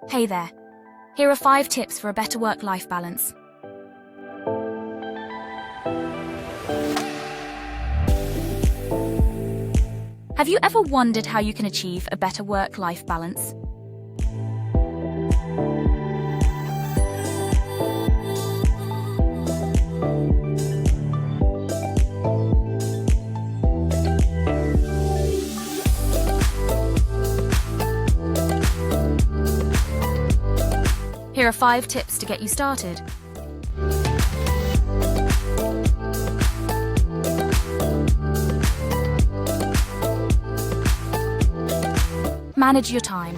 Hey there. Here are 5 tips for a better work-life balance. Have you ever wondered how you can achieve a better work-life balance? Here are 5 tips to get you started. Manage your time.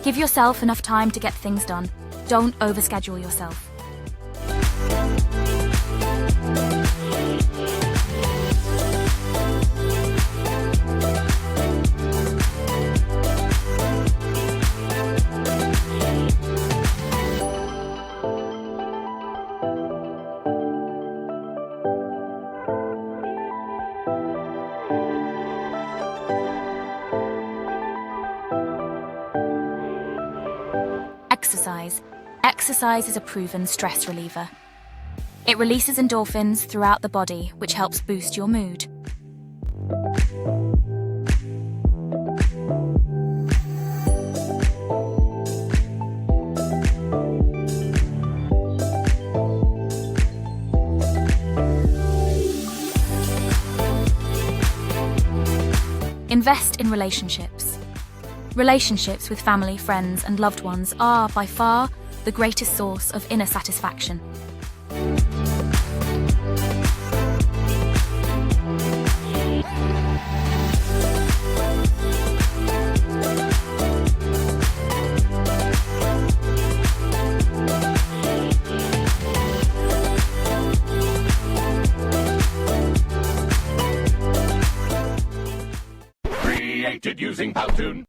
Give yourself enough time to get things done. Don't overschedule yourself. Exercise. Exercise is a proven stress reliever. It releases endorphins throughout the body, which helps boost your mood. Invest in relationships. Relationships with family, friends, and loved ones are, by far, the greatest source of inner satisfaction. Created using Powtoon.